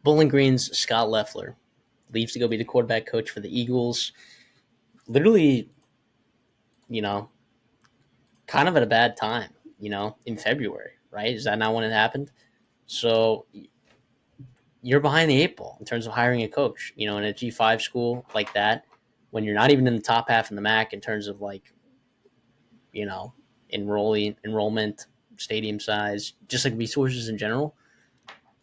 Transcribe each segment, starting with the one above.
Bowling Green's Scott Leffler leaves to go be the quarterback coach for the Eagles. Literally, you know, kind of at a bad time, in February, right? Is that not when it happened? So you're behind the eight ball in terms of hiring a coach, in a G5 school like that, when you're not even in the top half in the MAC in terms of like, enrollment, stadium size, just like resources in general.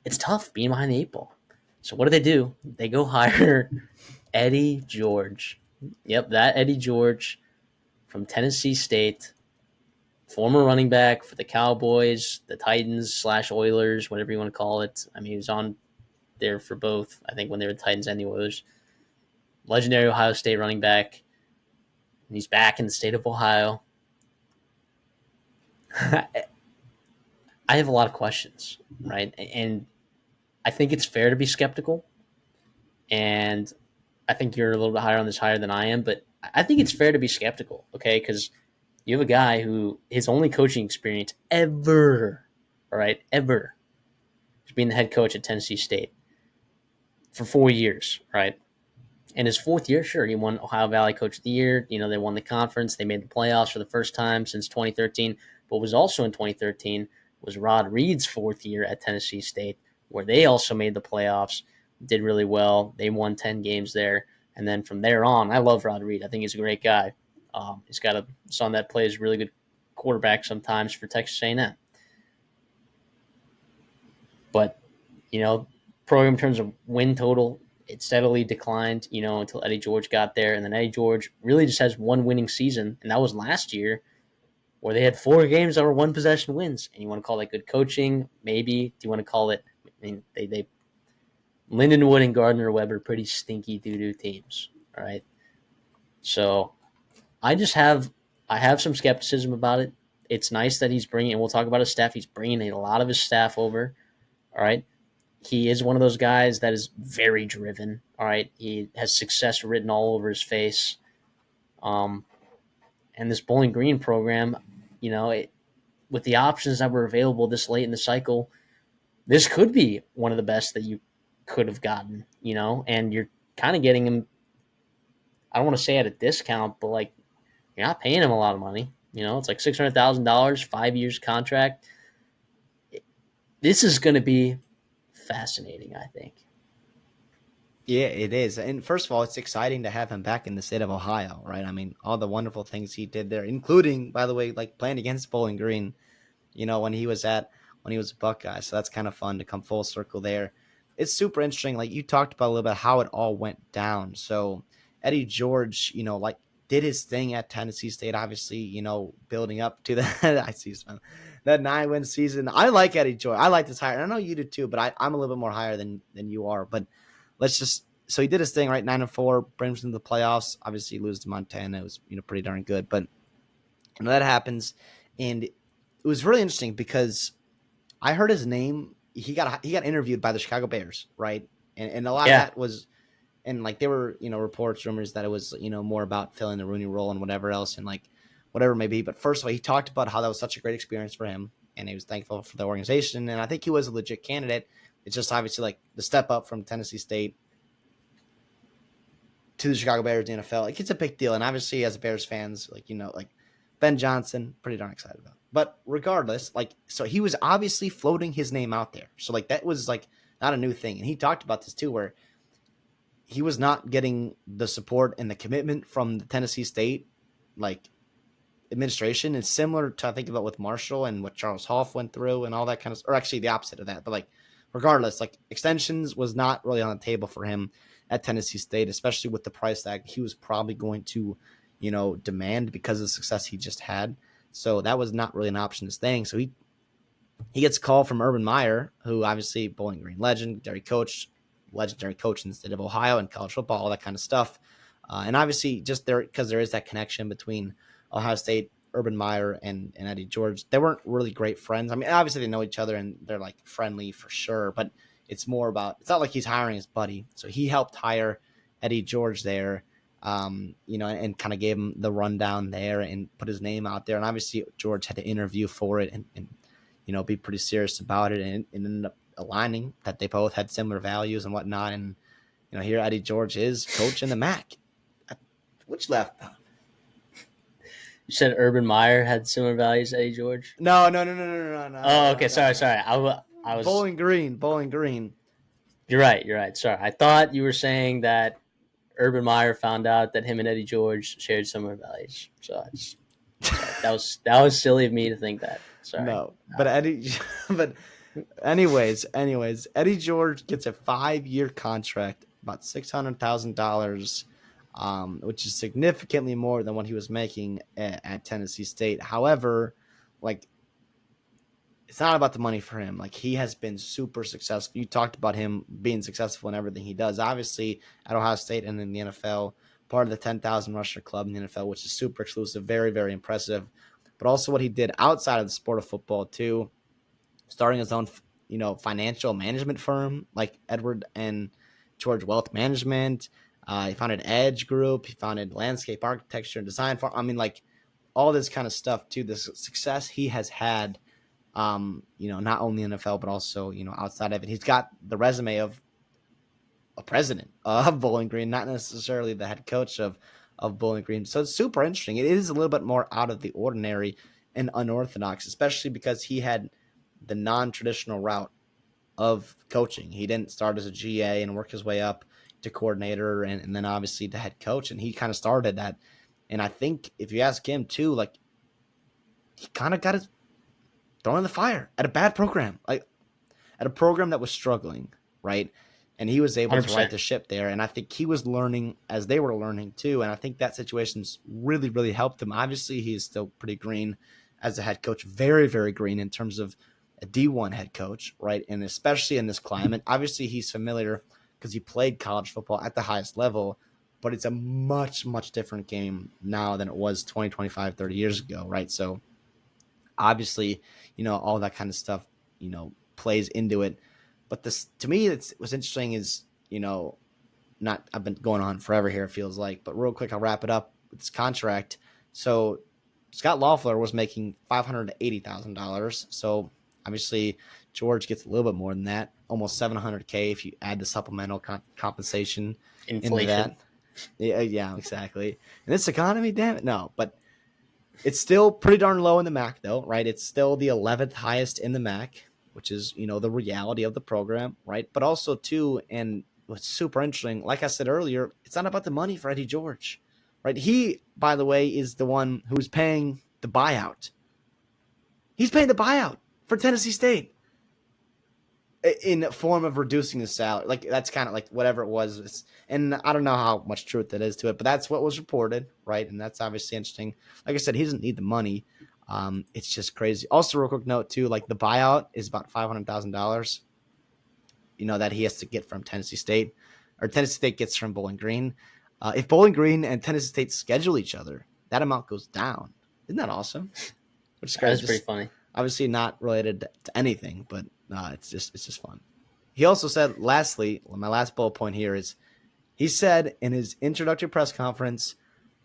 It's tough being behind the eight ball. So what do? They go hire Eddie George. Yep, that Eddie George from Tennessee State, former running back for the Cowboys, the Titans / Oilers, whatever you want to call it. I mean, he was on there for both, I think, when they were the Titans and the Oilers. Legendary Ohio State running back. And he's back in the state of Ohio. I have a lot of questions, right? And I think it's fair to be skeptical. And I think you're a little bit higher than I am, but I think it's fair to be skeptical, okay? Because you have a guy who his only coaching experience ever, all right, ever, is being the head coach at Tennessee State for 4 years, right? And his fourth year, sure, he won Ohio Valley Coach of the Year. They won the conference. They made the playoffs for the first time since 2013. But what was also in 2013 was Rod Reed's fourth year at Tennessee State, where they also made the playoffs, did really well. They won 10 games there. And then from there on, I love Rod Reed. I think he's a great guy. He's got a son that plays really good quarterback sometimes for Texas A&M. But, program in terms of win total, it steadily declined, until Eddie George got there. And then Eddie George really just has one winning season, and that was last year, where they had 4 games that were one-possession wins. And you want to call that good coaching? Maybe. Do you want to call it – I mean, they Lindenwood and Gardner-Webb are pretty stinky doo-doo teams, all right? So I have some skepticism about it. It's nice that he's bringing – and we'll talk about his staff. He's bringing a lot of his staff over, all right? He is one of those guys that is very driven. All right, he has success written all over his face. And this Bowling Green program, with the options that were available this late in the cycle, this could be one of the best that you could have gotten. And you're kind of getting him. I don't want to say at a discount, but like you're not paying him a lot of money. It's like $600,000, 5 years contract. This is going to be fascinating, I think. Yeah, it is. And first of all, it's exciting to have him back in the state of Ohio, right? I mean, all the wonderful things he did there, including, by the way, like playing against Bowling Green, when he was a Buckeye. So that's kind of fun to come full circle there. It's super interesting. Like you talked about a little bit how it all went down. So Eddie George, like did his thing at Tennessee State, obviously, building up to that 9-win season. I like Eddie George. I like this hire. I know you do too, but I'm a little bit more higher than you are. But so he did his thing, right? 9-4, brings him to the playoffs. Obviously, lose to Montana. It was, pretty darn good. But that happens. And it was really interesting because I heard his name. He got interviewed by the Chicago Bears, right? And a lot of that was, and like there were, reports, rumors that it was, more about filling the Rooney role and whatever else and like whatever it may be. But first of all, he talked about how that was such a great experience for him and he was thankful for the organization. And I think he was a legit candidate. It's just obviously like the step up from Tennessee State to the Chicago Bears, the NFL. Like it's a big deal. And obviously as Bears fans, like, like Ben Johnson, pretty darn excited about it. But regardless, so he was obviously floating his name out there. So that was not a new thing. And he talked about this too, where he was not getting the support and the commitment from the Tennessee State, administration. It's similar to, I think about with Marshall and what Charles Hoff went through and all that kind of, or actually the opposite of that. But regardless, extensions was not really on the table for him at Tennessee State, especially with the price tag he was probably going to, demand because of the success he just had. So that was not really an option to staying. So he gets a call from Urban Meyer, who obviously Bowling Green legendary coach in the state of Ohio and college football, all that kind of stuff. And obviously just there, because there is that connection between Ohio State, Urban Meyer, and Eddie George. They weren't really great friends. I mean, obviously they know each other and they're friendly for sure, but it's more about, it's not like he's hiring his buddy. So he helped hire Eddie George there, and kind of gave him the rundown there and put his name out there. And obviously George had to interview for it and be pretty serious about it. And ended up aligning that they both had similar values and whatnot. And here Eddie George is coaching the MAC. Which left? You said Urban Meyer had similar values to Eddie George. No, no, no, no, no, no, no, Oh, no, okay. no, Sorry, no. sorry. I was. Bowling Green, Bowling Green. You're right. You're right. Sorry. I thought you were saying that Urban Meyer found out that him and Eddie George shared similar values. So sorry. That was silly of me to think that. Sorry. No, but Eddie, but anyways, Eddie George gets a 5-year contract, about $600,000, which is significantly more than what he was making at Tennessee State. However, like it's not about the money for him. Like he has been super successful. You talked about him being successful in everything he does. Obviously, at Ohio State and in the NFL, part of the 10,000 rusher club in the NFL, which is super exclusive, very, very impressive. But also what he did outside of the sport of football too, starting his own, financial management firm like Edward and George Wealth Management. He founded Edge Group. He founded Landscape Architecture and Design Firm. I mean, like all this kind of stuff too. The success he has had, not only in the NFL but also outside of it. He's got the resume of a president of Bowling Green, not necessarily the head coach of Bowling Green. So it's super interesting. It is a little bit more out of the ordinary and unorthodox, especially because he had the non-traditional route of coaching. He didn't start as a GA and work his way up to coordinator and then obviously to head coach. And he kind of started that. And I think if you ask him too, like he kind of got his thrown in the fire at a bad program, like at a program that was struggling, right? And he was able to right 100%. the ship there. And I think he was learning as they were learning too. And I think that situation's really, really helped him. Obviously, he's still pretty green as a head coach, very, very green in terms of a D1 head coach, right? And especially in this climate, obviously he's familiar because he played college football at the highest level, but it's a much, much different game now than it was 20, 25, 30 years ago, right? So obviously, all that kind of stuff, plays into it. But this, to me, what's interesting is, not, I've been going on forever here, it feels like, but real quick, I'll wrap it up with this contract. So Scott Loeffler was making $580,000. So obviously George gets a little bit more than that, almost $700K if you add the supplemental compensation into Inflation. that. Yeah, exactly. In this economy, damn it, no. But it's still pretty darn low in the MAC, though, right? It's still the 11th highest in the MAC, which is, the reality of the program, right? But also, too, and what's super interesting, like I said earlier, it's not about the money for Eddie George, right? He, by the way, is the one who's paying the buyout. He's paying the buyout for Tennessee State in the form of reducing the salary. Like that's kind of like whatever it was. And I don't know how much truth that is to it, but that's what was reported, right? And that's obviously interesting. Like I said, he doesn't need the money. It's just crazy. Also, real quick note too, like the buyout is about $500,000. That he has to get from Tennessee State, or Tennessee State gets from Bowling Green. If Bowling Green and Tennessee State schedule each other, that amount goes down. Isn't that awesome? Which is That's crazy. pretty funny. Obviously not related to anything, but it's just fun. He also said, lastly, my last bullet point here is, he said in his introductory press conference,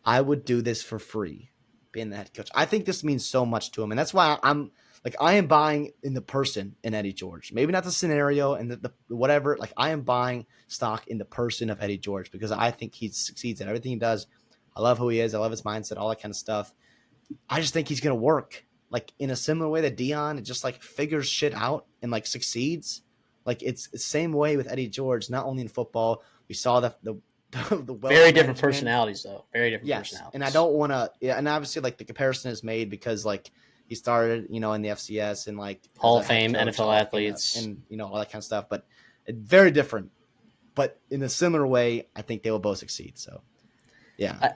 I would do this for free, being the head coach. I think this means so much to him, and that's why I am buying in the person in Eddie George. Maybe not the scenario and the whatever. Like I am buying stock in the person of Eddie George because I think he succeeds at everything he does. I love who he is. I love his mindset, all that kind of stuff. I just think he's going to work like in a similar way that Dion just like figures shit out and like succeeds. Like it's the same way with Eddie George, not only in football. We saw the wealth Very different management. personalities, though. Very different Yes. personalities. And I don't want to, yeah. And obviously like the comparison is made because like he started, in the FCS and like Hall as of a head Fame, coach, NFL athletes. and all that kind of stuff, but very different, but in a similar way, I think they will both succeed. So yeah.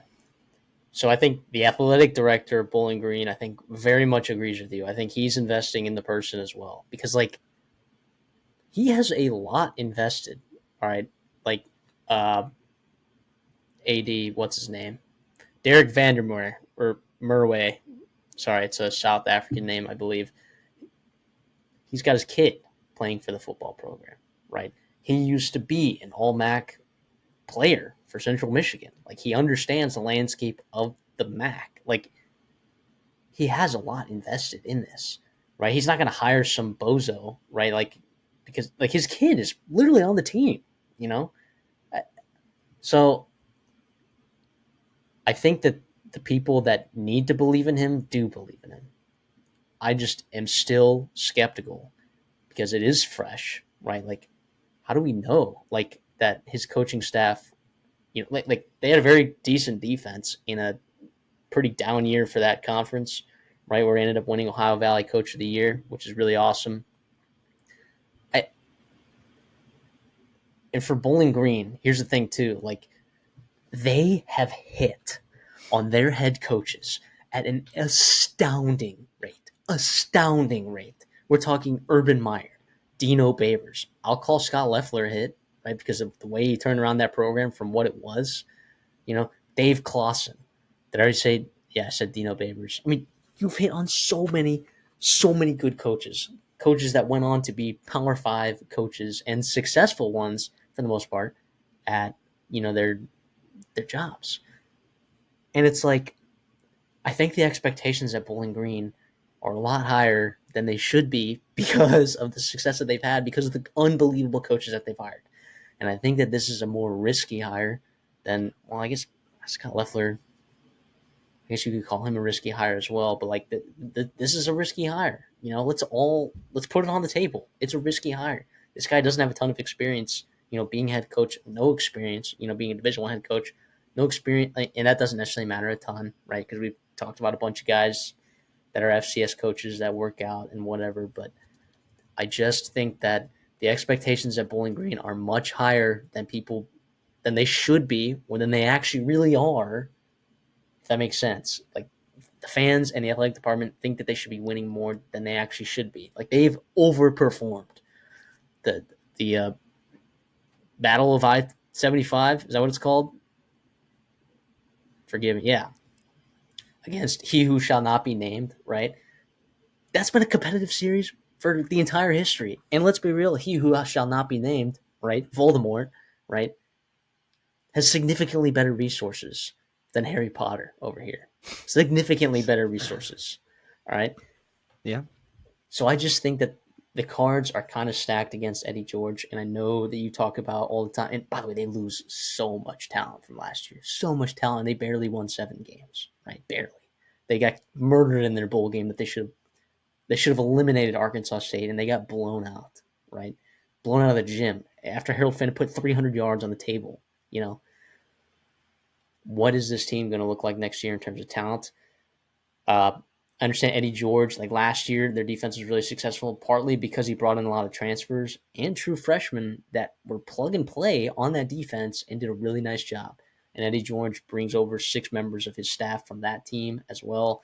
So I think the athletic director of Bowling Green, I think very much agrees with you. I think he's investing in the person as well because like he has a lot invested. All right, like AD, what's his name? Derek Vandermeer or Murway. Sorry, it's a South African name, I believe. He's got his kid playing for the football program, right? He used to be an All MAC player for Central Michigan. Like he understands the landscape of the MAC. Like he has a lot invested in this, right? He's not going to hire some bozo, right? Like because like his kid is literally on the team, you know. So I think that the people that need to believe in him do believe in him. I just am still skeptical because it is fresh, right? Like, how do we know like that his coaching staff, like they had a very decent defense in a pretty down year for that conference, right? Where he ended up winning Ohio Valley Coach of the Year, which is really awesome. I, and for Bowling Green, here's the thing too, like they have hit on their head coaches at an astounding rate. Astounding rate. We're talking Urban Meyer, Dino Babers. I'll call Scott Leffler a hit, right? Because of the way he turned around that program from what it was. Dave Clawson. Did I already say? Yeah, I said Dino Babers. I mean, you've hit on so many good coaches. Coaches that went on to be Power Five coaches and successful ones for the most part at their jobs. And it's like I think the expectations at Bowling Green are a lot higher than they should be because of the success that they've had, because of the unbelievable coaches that they've hired. And I think that this is a more risky hire than, well, I guess Scott Leffler, I guess you could call him a risky hire as well. But like, this is a risky hire. Let's put it on the table. It's a risky hire. This guy doesn't have a ton of experience. Being head coach, no experience. Being a Division I head coach, no experience, and that doesn't necessarily matter a ton, right? Because we've talked about a bunch of guys that are FCS coaches that work out and whatever. But I just think that the expectations at Bowling Green are much higher than they should be, or than they actually really are. If that makes sense. Like the fans and the athletic department think that they should be winning more than they actually should be. Like they've overperformed. The Battle of I-75, is that what it's called? Forgive me. Yeah, against He Who Shall Not Be Named. Right. That's been a competitive series for the entire history. And let's be real, He Who Shall Not Be Named. Right. Voldemort. Right. Has significantly better resources than Harry Potter over here. Significantly better resources. All right. Yeah. So I just think that the cards are kind of stacked against Eddie George, and I know that you talk about all the time. And by the way, they lose so much talent from last year, so much talent. They barely won 7 games, right? Barely. They got murdered in their bowl game that they should have eliminated Arkansas State, and they got blown out, right? Blown out of the gym after Harold Finn put 300 yards on the table. What is this team going to look like next year in terms of talent? I understand Eddie George, like last year, their defense was really successful, partly because he brought in a lot of transfers and true freshmen that were plug and play on that defense and did a really nice job. And Eddie George brings over 6 members of his staff from that team as well,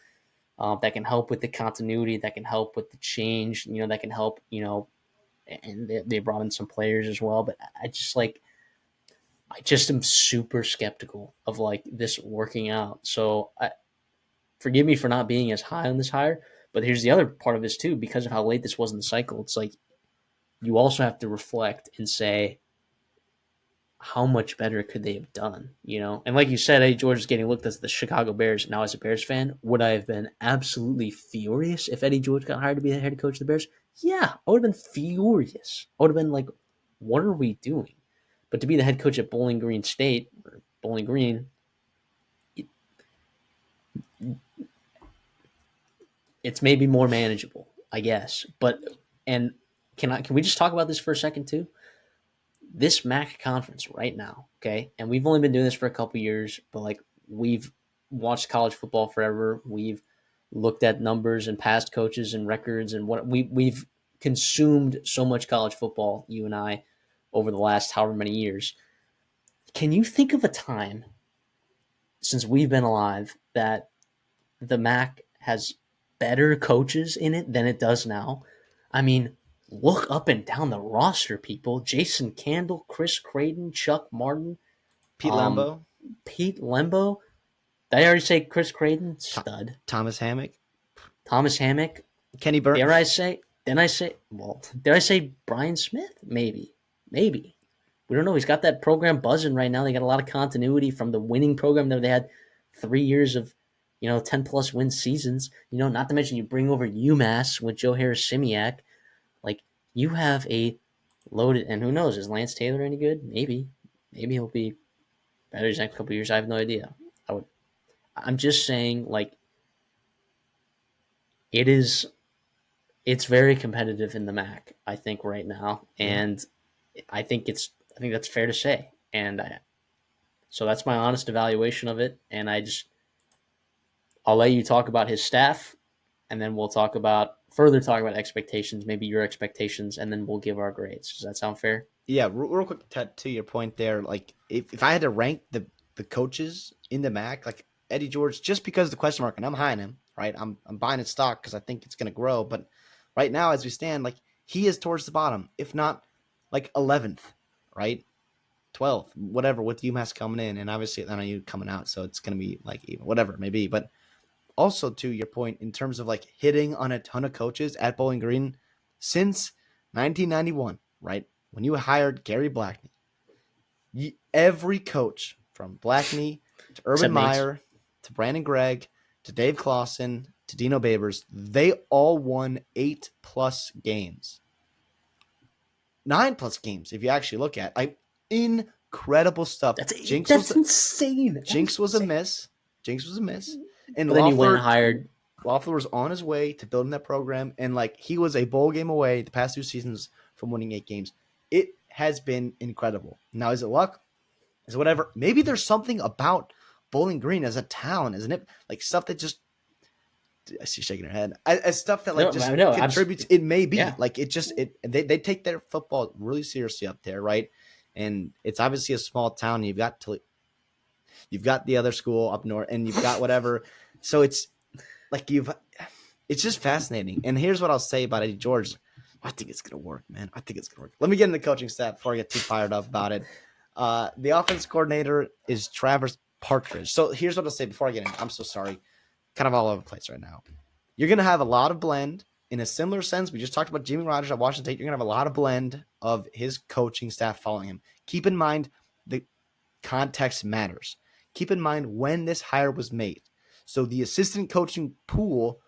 that can help with the continuity, that can help with the change, that can help, and they brought in some players as well. But I just am super skeptical of like this working out. So forgive me for not being as high on this hire, but here's the other part of this too. Because of how late this was in the cycle, it's like you also have to reflect and say how much better could they have done. And like you said, Eddie George is getting looked at as the Chicago Bears. Now, as a Bears fan, would I have been absolutely furious if Eddie George got hired to be the head coach of the Bears? Yeah, I would have been furious. I would have been like, what are we doing? But to be the head coach at Bowling Green State, or Bowling Green, it's maybe more manageable, I guess. But and can we just talk about this for a second too? This MAC conference right now, okay, and we've only been doing this for a couple years, but like we've watched college football forever. We've looked at numbers and past coaches and records and what we've consumed so much college football, you and I, over the last however many years. Can you think of a time since we've been alive that the MAC has better coaches in it than it does now? I mean, look up and down the roster, people. Jason Candle, Chris Creighton, Chuck Martin, Pete um, Lambeau, Pete Lembo. Did I already say Chris Creighton? Stud. Thomas Hammock, Thomas Hammock. Kenny Burn. Dare I say? Then I say, well, dare I say Brian Smith? Maybe. Maybe. We don't know. He's got that program buzzing right now. They got a lot of continuity from the winning program that they had 3 years of, 10 plus win seasons. Not to mention you bring over UMass with Joe Harris Simiak. Like, you have a loaded. And who knows? Is Lance Taylor any good? Maybe. Maybe he'll be better these next couple of years. I have no idea. I would. I'm just saying, like, it is. It's very competitive in the MAC, I think, right now, Yeah. and I think it's. I think that's fair to say, and so that's my honest evaluation of it. And I'll let you talk about his staff, and then we'll talk about expectations, maybe your expectations, and then we'll give our grades. Does that sound fair? Yeah, real quick to your point there, like if I had to rank the coaches in the MAC, like Eddie George, just because of the question mark, and I'm high on him, right? I'm buying his stock because I think it's going to grow. But right now, as we stand, like he is towards the bottom, if not like 11th, right? 12th, whatever, with UMass coming in, and obviously I know you coming out, so it's going to be like even whatever it may be. But also to your point, in terms of like hitting on a ton of coaches at Bowling Green since 1991, right? When you hired Gary Blackney, every coach from Blackney to Urban Except Nate's. Meyer to Brandon Gregg to Dave Clawson to Dino Babers, they all won 8+ games, 9+ games. If you actually look at, like, incredible stuff. That's Jinx was that's insane. That is Jinx was a insane. miss. Jinx was a miss. And But then you went and hired. Loeffler was on his way to building that program, and like he was a bowl game away the past 2 seasons from winning 8 games. It has been incredible. Now, is it luck? Is it whatever? Maybe there's something about Bowling Green as a town, isn't it? Like stuff that just, I see you shaking her head. As stuff that like No, just no, contributes. It may be yeah. like it just they take their football really seriously up there, right? And it's obviously a small town. You've got the other school up north, and you've got whatever. So it's like it's just fascinating. And here's what I'll say about Eddie George. I think it's gonna work, man. I think it's gonna work. Let me get in the coaching staff before I get too fired up about it. The offense coordinator is Travis Partridge. So here's what I'll say before I get in. I'm so sorry. Kind of all over the place right now. You're gonna have a lot of blend in a similar sense. We just talked about Jimmy Rogers at Washington State. You're gonna have a lot of blend of his coaching staff following him. Keep in mind the context matters. Keep in mind when this hire was made. So the assistant coaching pool,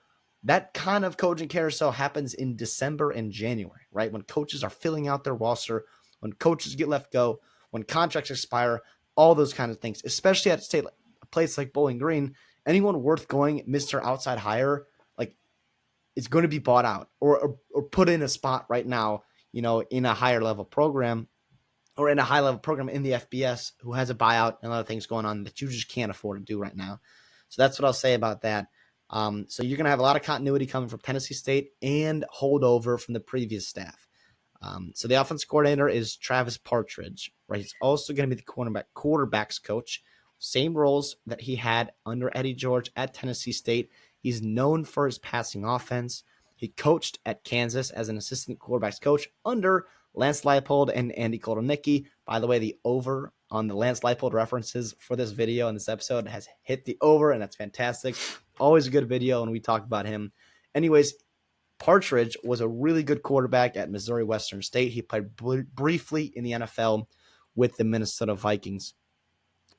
that kind of coaching carousel happens in December and January, right? When coaches are filling out their roster, when coaches get let go, when contracts expire, all those kind of things, especially at a place like Bowling Green. Anyone worth going Mr. Outside Hire, like, is going to be bought out or put in a spot right now, in a higher level program or in a high level program in the FBS who has a buyout and other things going on that you just can't afford to do right now. So that's what I'll say about that. So you're going to have a lot of continuity coming from Tennessee State and holdover from the previous staff. So the offense coordinator is Travis Partridge, right? He's also going to be the quarterbacks coach. Same roles that he had under Eddie George at Tennessee State. He's known for his passing offense. He coached at Kansas as an assistant quarterbacks coach under Lance Leipold and Andy Kolodnicki. By the way, the over on the Lance Leipold references for this video and this episode has hit the over, and that's fantastic. Always a good video when we talk about him. Anyways, Partridge was a really good quarterback at Missouri Western State. He played briefly in the NFL with the Minnesota Vikings.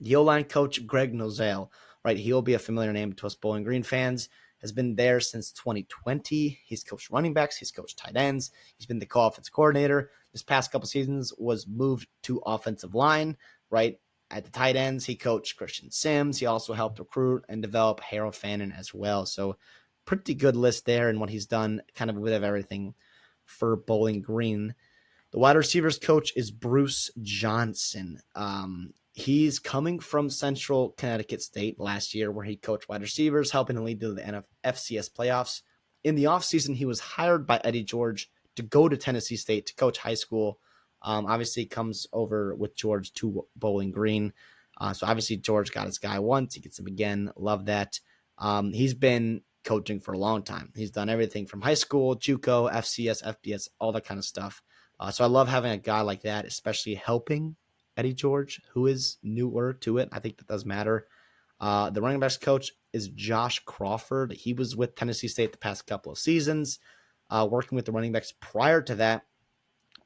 The O-line coach, Greg Nozale, right? He'll be a familiar name to us Bowling Green fans. Has been there since 2020. He's coached running backs. He's coached tight ends. He's been the co-offensive coordinator. This past couple seasons was moved to offensive line, right? At the tight ends, he coached Christian Sims. He also helped recruit and develop Harold Fannin as well. So pretty good list there and what he's done kind of with everything for Bowling Green. The wide receivers coach is Bruce Johnson. He's coming from Central Connecticut State last year, where he coached wide receivers, helping to lead to the FCS playoffs. In the offseason, he was hired by Eddie George to go to Tennessee State to coach high school. Obviously, comes over with George to Bowling Green. So obviously, George got his guy once. He gets him again. Love that. He's been coaching for a long time. He's done everything from high school, JUCO, FCS, FBS, all that kind of stuff. So I love having a guy like that, especially helping Eddie George, who is newer to it. I think that does matter. The running backs coach is Josh Crawford. He was with Tennessee State the past couple of seasons, working with the running backs prior to that.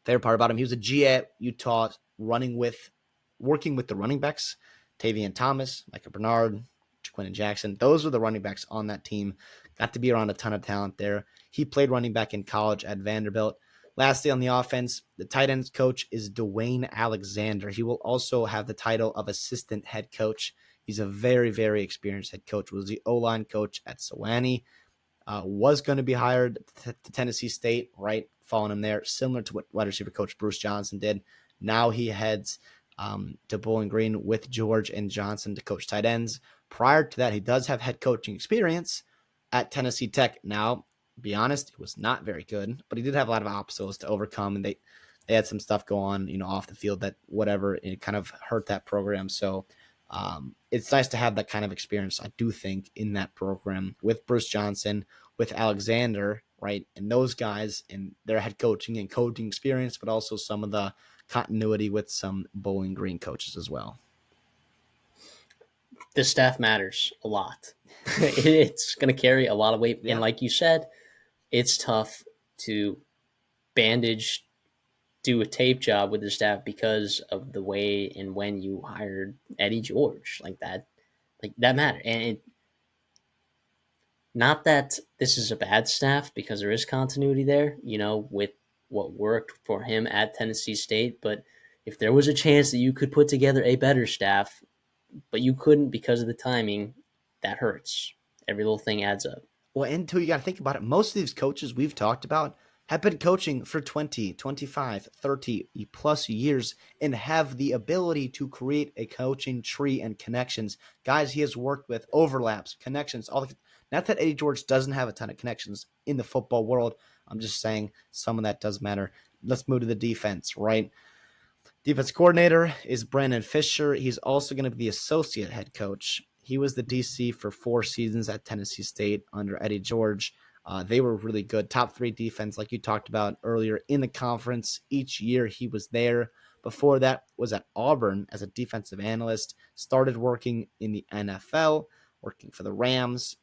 Favorite part about him, he was a G at Utah, working with the running backs, Tavian Thomas, Micah Bernard, Jaquin Jackson. Those were the running backs on that team. Got to be around a ton of talent there. He played running back in college at Vanderbilt. Lastly, on the offense, the tight ends coach is Dwayne Alexander. He will also have the title of assistant head coach. He's a very, very experienced head coach. Was the O-line coach at Sewanee. Was going to be hired to Tennessee State, right? Following him there, similar to what wide receiver coach Bruce Johnson did. Now he heads to Bowling Green with George and Johnson to coach tight ends. Prior to that, he does have head coaching experience at Tennessee Tech. Now, be honest, it was not very good, but he did have a lot of obstacles to overcome, and they had some stuff go on, off the field that whatever it kind of hurt that program. So it's nice to have that kind of experience, I do think, in that program with Bruce Johnson, with Alexander, right, and those guys and their head coaching and coaching experience, but also some of the continuity with some Bowling Green coaches as well. The staff matters a lot. It's going to carry a lot of weight. And Yeah. like you said, it's tough to bandage, do a tape job with the staff because of the way and when you hired Eddie George. Like that mattered. And not that this is a bad staff, because there is continuity there, with what worked for him at Tennessee State. But if there was a chance that you could put together a better staff, but you couldn't because of the timing, that hurts. Every little thing adds up. Well, and too, you got to think about it. Most of these coaches we've talked about have been coaching for 20, 25, 30 plus years and have the ability to create a coaching tree and connections. Guys he has worked with, overlaps, connections, not that Eddie George doesn't have a ton of connections in the football world. I'm just saying some of that does matter. Let's move to the defense, right? Defense coordinator is Brandon Fisher. He's also going to be the associate head coach. He was the DC for 4 seasons at Tennessee State under Eddie George. They were really good. Top 3 defense, like you talked about earlier, in the conference. Each year he was there. Before that was at Auburn as a defensive analyst. Started working in the NFL, working for the Rams.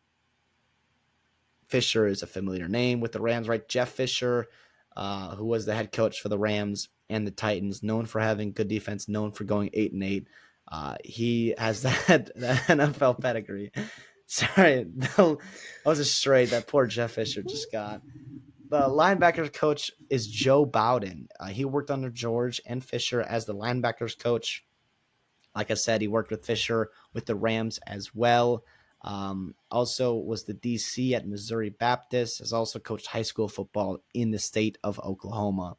Fisher is a familiar name with the Rams, right? Jeff Fisher, who was the head coach for the Rams and the Titans, known for having good defense, known for going 8-8. He has that NFL pedigree. Sorry, that was a stray that poor Jeff Fisher just got. The linebackers coach is Joe Bowden. He worked under George and Fisher as the linebackers coach. Like I said, he worked with Fisher with the Rams as well. Also was the DC at Missouri Baptist, has also coached high school football in the state of Oklahoma.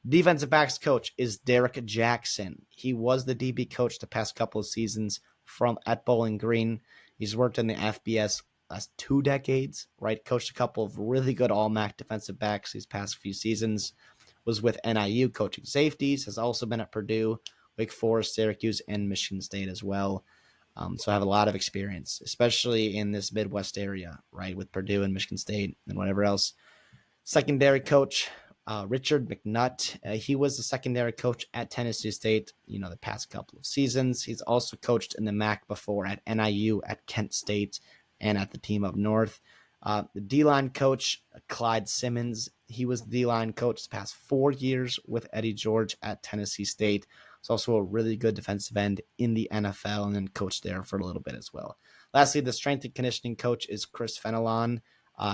Defensive backs coach is Derek Jackson. He was the DB coach the past couple of seasons from at Bowling Green. He's worked in the FBS last 2 decades, right? Coached a couple of really good all-MAC defensive backs these past few seasons. Was with NIU coaching safeties, has also been at Purdue, Wake Forest, Syracuse, and Michigan State as well. So I have a lot of experience, especially in this Midwest area, right, with Purdue and Michigan State and whatever else. Secondary coach, Richard McNutt. He was the secondary coach at Tennessee State, the past couple of seasons. He's also coached in the MAC before at NIU, at Kent State, and at the team up north. The D-line coach, Clyde Simmons. He was the D-line coach the past 4 years with Eddie George at Tennessee State. He's also a really good defensive end in the NFL and then coached there for a little bit as well. Lastly, the strength and conditioning coach is Chris Fenelon.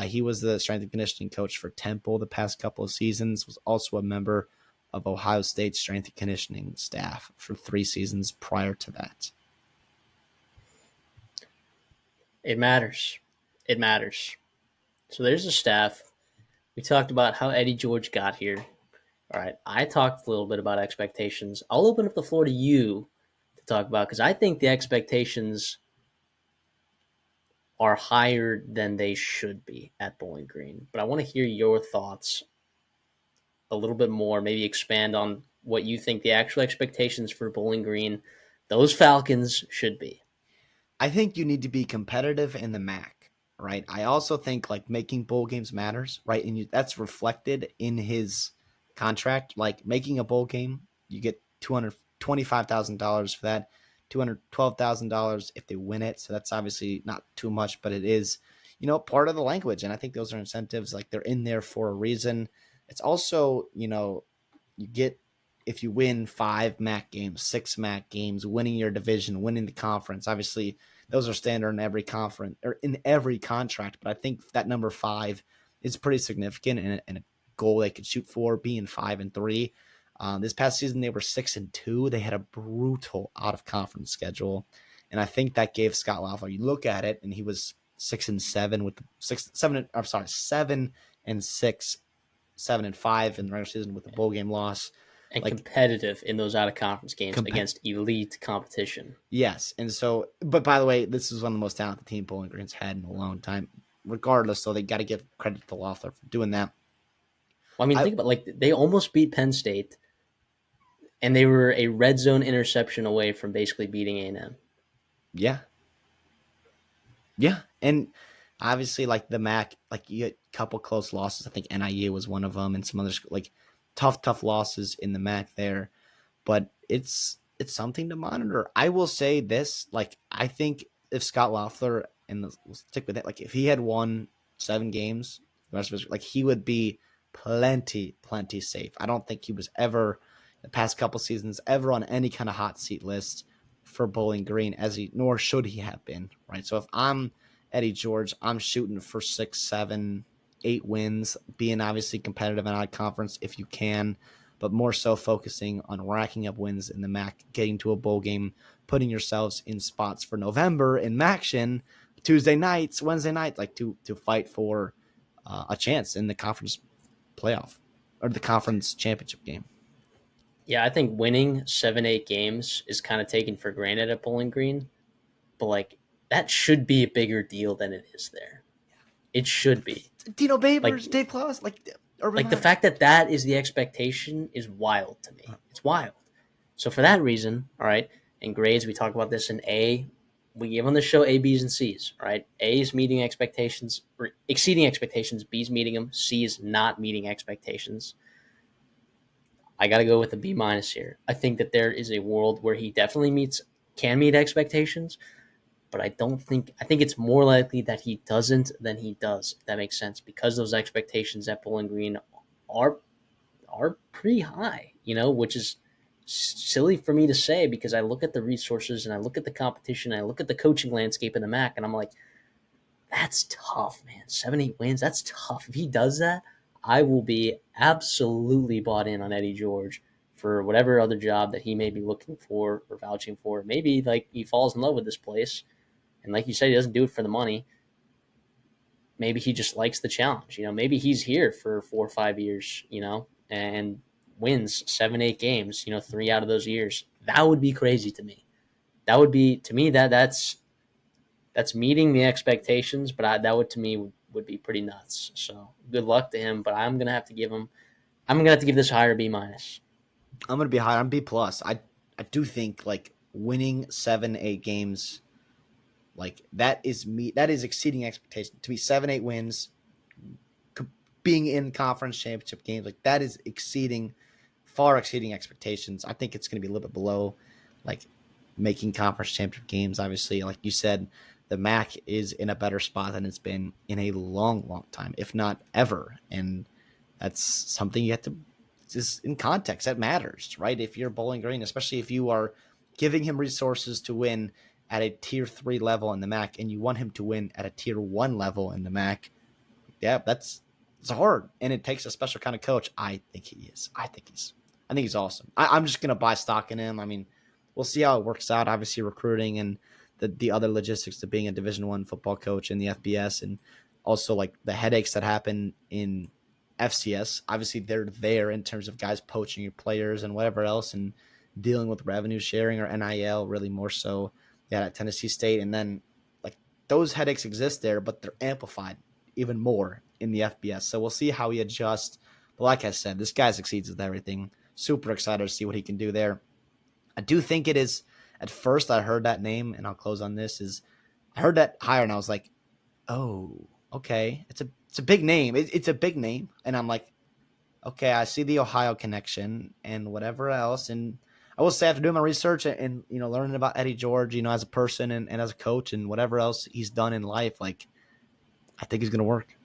He was the strength and conditioning coach for Temple the past couple of seasons, was also a member of Ohio State's strength and conditioning staff for 3 seasons prior to that. It matters. It matters. So there's a staff. We talked about how Eddie George got here. All right. I talked a little bit about expectations. I'll open up the floor to you to talk about, because I think the expectations are higher than they should be at Bowling Green. But I want to hear your thoughts a little bit more, maybe expand on what you think the actual expectations for Bowling Green, those Falcons, should be. I think you need to be competitive in the MAC, right? I also think like making bowl games matters, right? And that's reflected in his contract. Like making a bowl game, you get $225,000 for that, $212,000 if they win it. So that's obviously not too much, but it is, part of the language. And I think those are incentives. Like they're in there for a reason. It's also, you get, if you win 5 MAC games, 6 MAC games, winning your division, winning the conference, obviously those are standard in every conference or in every contract. But I think that number 5 is pretty significant, and goal they could shoot for, being 5-3. This past season they were 6-2. They had a brutal out of conference schedule, and I think that gave Scott Loeffler. You look at it, and he was 6-7 with the 6-7. I'm sorry, 7-6, 7-5 in the regular season with the bowl game loss. And Like competitive in those out of conference games comp- against elite competition. yes, and so, but by the way, this is one of the most talented team Bowling Green's had in a long time. Regardless, so they got to give credit to Loeffler for doing that. Well, I mean, I think about like they almost beat Penn State, and they were a red zone interception away from basically beating A&M. yeah, yeah, and obviously like the MAC, like you had a couple close losses. I think NIU was one of them, and some other like tough losses in the MAC there. But it's something to monitor. I will say this, like I think if Scott Loeffler, and we'll stick with it, like if he had won 7 games, the rest of his, like he would be plenty safe. I don't think he was ever the past couple seasons ever on any kind of hot seat list for Bowling Green, as he nor should he have been, right? So if I'm Eddie George, I'm shooting for 6, 7, 8 wins, being obviously competitive in our conference if you can, but more so focusing on racking up wins in the MAC, getting to a bowl game, putting yourselves in spots for November in MACtion, Tuesday nights, Wednesday nights, like to fight for a chance in the conference playoff or the conference championship game. Yeah, I think winning 7, 8 games is kind of taken for granted at Bowling Green, but like that should be a bigger deal than it is there. It should be. Dino Like Babers, Dave Klaus, like Urban like the Meyer. fact that that is the expectation is wild to me. It's wild. So for that reason, all right, in grades we talk about this in A. We give on the show A, B's, and C's. Right, A is meeting expectations, or exceeding expectations. B's meeting them. C is not meeting expectations. I got to go with a B minus here. I think that there is a world where he definitely can meet expectations, but I don't think I think it's more likely that he doesn't than he does. If that makes sense, because those expectations at Bowling Green are are pretty high, which is silly for me to say because I look at the resources and I look at the competition, and I look at the coaching landscape in the MAC, and I'm like, that's tough, man. 7, 8 wins, that's tough. If he does that, I will be absolutely bought in on Eddie George for whatever other job that he may be looking for or vouching for. Maybe like he falls in love with this place, and like you said, he doesn't do it for the money. Maybe he just likes the challenge. Maybe he's here for 4 or 5 years. And wins 7, 8 games. 3 out of those years. That would be crazy to me. That would be to me that's meeting the expectations, but that would to me would be pretty nuts. So good luck to him. But I'm gonna have to give him. I'm gonna have to give this higher B minus. I'm gonna be high. I'm B plus. I do think like winning 7, 8 games, like that is me. That is exceeding expectations. To me, 7, 8 wins, being in conference championship games, like that is far exceeding expectations. I think it's gonna be a little bit below, like making conference championship games. Obviously, like you said, the MAC is in a better spot than it's been in a long time, if not ever, and that's something you have to just in context that matters, right? If you're Bowling Green, especially if you are giving him resources to win at a tier 3 level in the MAC and you want him to win at a tier 1 level in the MAC, yeah, it's hard, and it takes a special kind of coach. I think he is. I think he's awesome. I'm just gonna buy stock in him. I mean, we'll see how it works out. Obviously, recruiting and the other logistics of being a Division I football coach in the FBS, and also like the headaches that happen in FCS. Obviously, they're there in terms of guys poaching your players and whatever else, and dealing with revenue sharing or NIL, really more so. Yeah, at Tennessee State, and then like those headaches exist there, but they're amplified even more in the FBS. So we'll see how he adjusts. But like I said, this guy succeeds with everything. Super excited to see what he can do there. I do think it is. At first, I heard that name, and I'll close on this. Is I heard that higher, and I was like, "Oh, okay, it's a big name. It's a big name." And I'm like, "Okay, I see the Ohio connection and whatever else." And I will say, after doing my research and learning about Eddie George, as a person and as a coach and whatever else he's done in life, like I think he's gonna work.